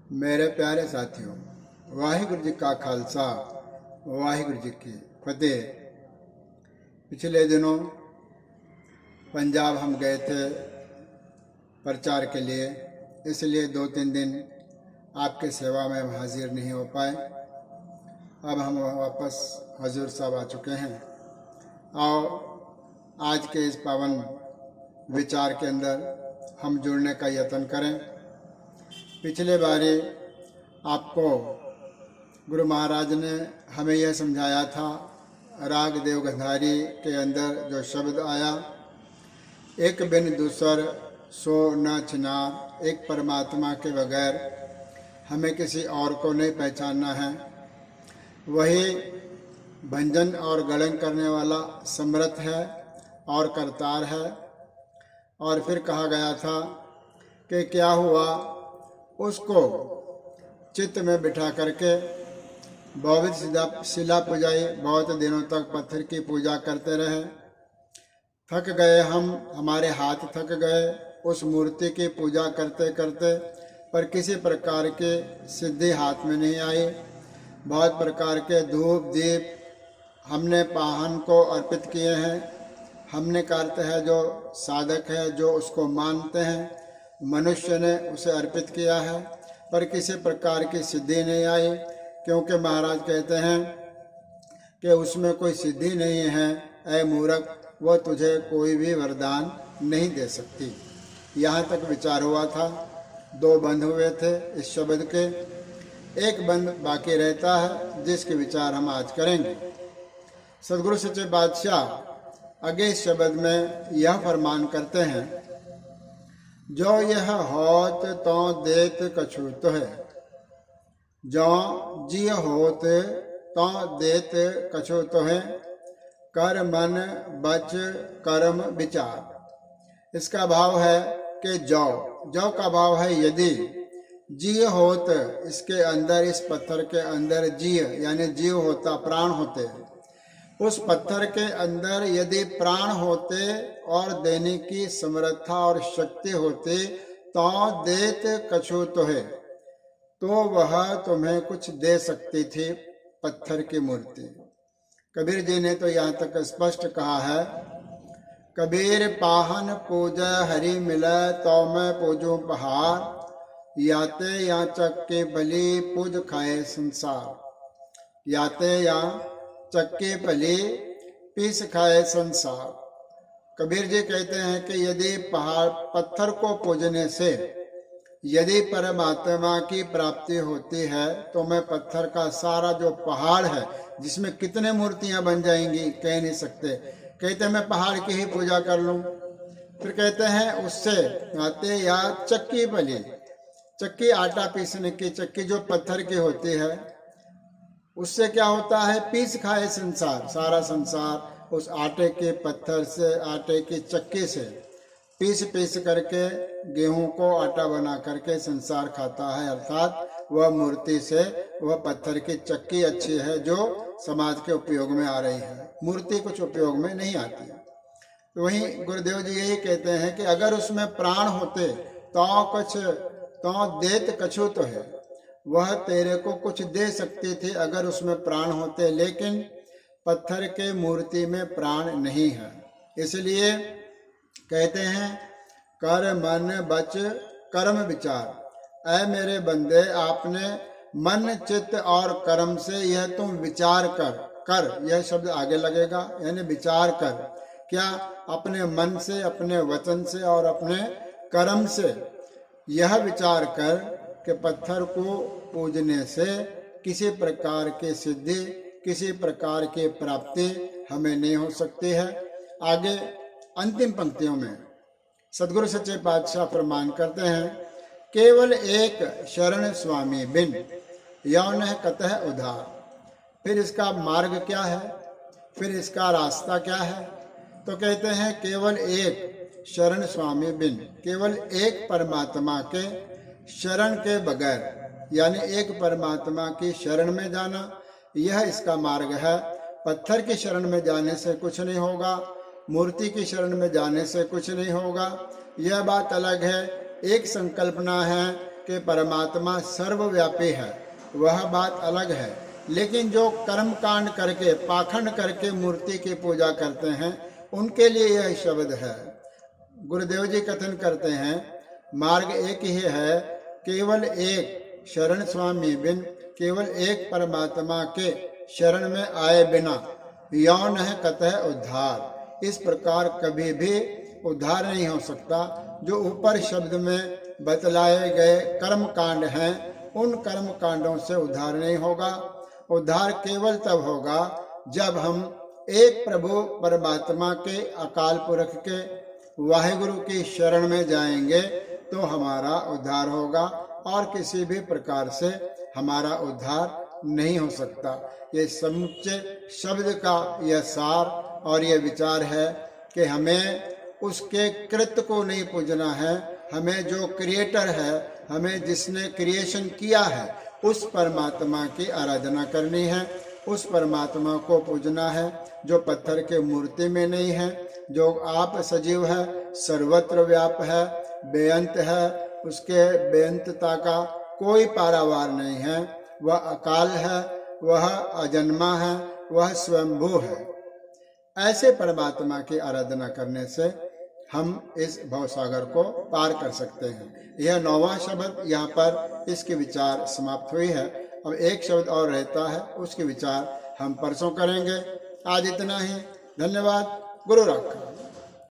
मेरे प्यारे साथियों, वाहिगुरु जी का खालसा वाहिगुरु जी की फतेह। पिछले दिनों पंजाब हम गए थे प्रचार के लिए, इसलिए 2-3 दिन आपके सेवा में हम हाजिर नहीं हो पाए। अब हम वापस हजूर साहब आ चुके हैं और आज के इस पावन विचार के अंदर हम जुड़ने का यत्न करें। पिछले बारी आपको गुरु महाराज ने हमें यह समझाया था, राग देव गंधारी के अंदर जो शब्द आया, एक बिन दूसर सो न छिनार, एक परमात्मा के बगैर हमें किसी और को नहीं पहचानना है। वही भंजन और गड़न करने वाला समर्थ है और करतार है। और फिर कहा गया था कि क्या हुआ, उसको चित्त में बिठा करके बहुत शिला पूजाई, बहुत दिनों तक पत्थर की पूजा करते रहे। थक गए हम, हमारे हाथ थक गए उस मूर्ति की पूजा करते करते, पर किसी प्रकार की सिद्धि हाथ में नहीं आई। बहुत प्रकार के धूप दीप हमने पाहन को अर्पित किए हैं। हमने करते हैं जो साधक है, जो उसको मानते हैं, मनुष्य ने उसे अर्पित किया है, पर किसी प्रकार की सिद्धि नहीं आई, क्योंकि महाराज कहते हैं कि उसमें कोई सिद्धि नहीं है। ऐ मूर्ख, वह तुझे कोई भी वरदान नहीं दे सकती। यहाँ तक विचार हुआ था। 2 बंद हुए थे इस शब्द के, एक बंद बाकी रहता है जिसके विचार हम आज करेंगे। सदगुरु सच्चे बादशाह आगे इस शब्द में यह फरमान करते हैं, जो यह होत तो देत कछु तो है, जो जिय होत तो देत कछु तो है, कर मन बच कर्म विचार। इसका भाव है कि जो का भाव है यदि, जीव होत इसके अंदर, इस पत्थर के अंदर जीव यानी जीव होता, प्राण होते, उस पत्थर के अंदर यदि प्राण होते और देने की समर्था और शक्ति होती तो देत कछु तो है, तो वह तुम्हें कुछ दे सकती थी, पत्थर की मूर्ति। कबीर जी ने तो यहाँ तक स्पष्ट कहा है, कबीर पाहन पूजा हरि मिले तो मैं पूजू पहाड़, याते या चक्के बलि पूज खाए संसार। याते या चक्के बलि पीस खाए संसार। कबीर जी कहते हैं कि यदि पत्थर को पूजने से यदि परमात्मा की प्राप्ति होती है, तो मैं पत्थर का सारा जो पहाड़ है, जिसमें कितने मूर्तियां बन जाएंगी कह नहीं सकते। कहते हैं मैं पहाड़ की ही पूजा कर लूं। फिर कहते हैं उससे आते या चक्की बलि, चक्की आटा पीसने की चक्की जो पत्थर की होती है, उससे क्या होता है, पीस खाए संसार। सारा संसार उस आटे के पत्थर से, आटे की चक्की से पीस करके गेहूं को आटा बना करके संसार खाता है। अर्थात वह मूर्ति से, वह पत्थर की चक्की अच्छी है जो समाज के उपयोग में आ रही है, मूर्ति कुछ उपयोग में नहीं आती। तो वहीं गुरुदेव जी यही कहते हैं कि अगर उसमें प्राण होते तो देत कछु तो है, वह तेरे को कुछ दे सकती थी अगर उसमें प्राण होते, लेकिन पत्थर के मूर्ति में प्राण नहीं है। इसलिए कहते हैं कर मन बच कर्म विचार। ऐ मेरे बंदे, आपने मन चित्त और कर्म से यह तुम विचार कर, यह शब्द आगे लगेगा, यानी विचार कर। क्या? अपने मन से, अपने वचन से और अपने कर्म से यह विचार कर कि पत्थर को पूजने से किसी प्रकार की सिद्धि, किसी प्रकार की प्राप्ति हमें नहीं हो सकती है। आगे अंतिम पंक्तियों में सदगुरु सच्चे पातशाह प्रमाण करते हैं, केवल एक शरण स्वामी बिन यौन कतः उधार। फिर इसका मार्ग क्या है, फिर इसका रास्ता क्या है? तो कहते हैं केवल एक शरण स्वामी बिन, केवल एक परमात्मा के शरण के बगैर, यानी एक परमात्मा की शरण में जाना, यह इसका मार्ग है। पत्थर की शरण में जाने से कुछ नहीं होगा, मूर्ति की शरण में जाने से कुछ नहीं होगा। यह बात अलग है। एक संकल्पना है कि परमात्मा सर्वव्यापी है, वह बात अलग है। लेकिन जो कर्म कांड करके, पाखंड करके मूर्ति की पूजा करते हैं, उनके लिए यह शब्द है। गुरुदेव जी कथन करते हैं, मार्ग एक ही है, केवल एक शरण स्वामी बिन, केवल एक परमात्मा के शरण में आए बिना यौन है कतः उद्धार। इस प्रकार कभी भी उद्धार नहीं हो सकता। जो ऊपर शब्द में बतलाए गए कर्म कांड हैं, उन कर्म कांडों से उद्धार नहीं होगा। उद्धार केवल तब होगा जब हम एक प्रभु परमात्मा के, अकाल पुरख के, वाहिगुरु की शरण में जाएंगे तो हमारा उद्धार होगा, और किसी भी प्रकार से हमारा उद्धार नहीं हो सकता। ये समुच्चय शब्द का यह सार और यह विचार है कि हमें उसके कृत्य को नहीं पूजना है, हमें जो क्रिएटर है, हमें जिसने क्रिएशन किया है, उस परमात्मा की आराधना करनी है, उस परमात्मा को पूजना है जो पत्थर के मूर्ति में नहीं है, जो आप सजीव है, सर्वत्र व्याप है, बेअंत है, उसके बेअंतता का कोई पारावार नहीं है, वह अकाल है, वह अजन्मा है, वह स्वयंभू है। ऐसे परमात्मा की आराधना करने से हम इस भवसागर को पार कर सकते हैं। यह 9वां शब्द यहाँ पर इसकी विचार समाप्त हुई है। अब एक शब्द और रहता है, उसकी विचार हम परसों करेंगे। आज इतना ही। धन्यवाद। गुरु रक्षा।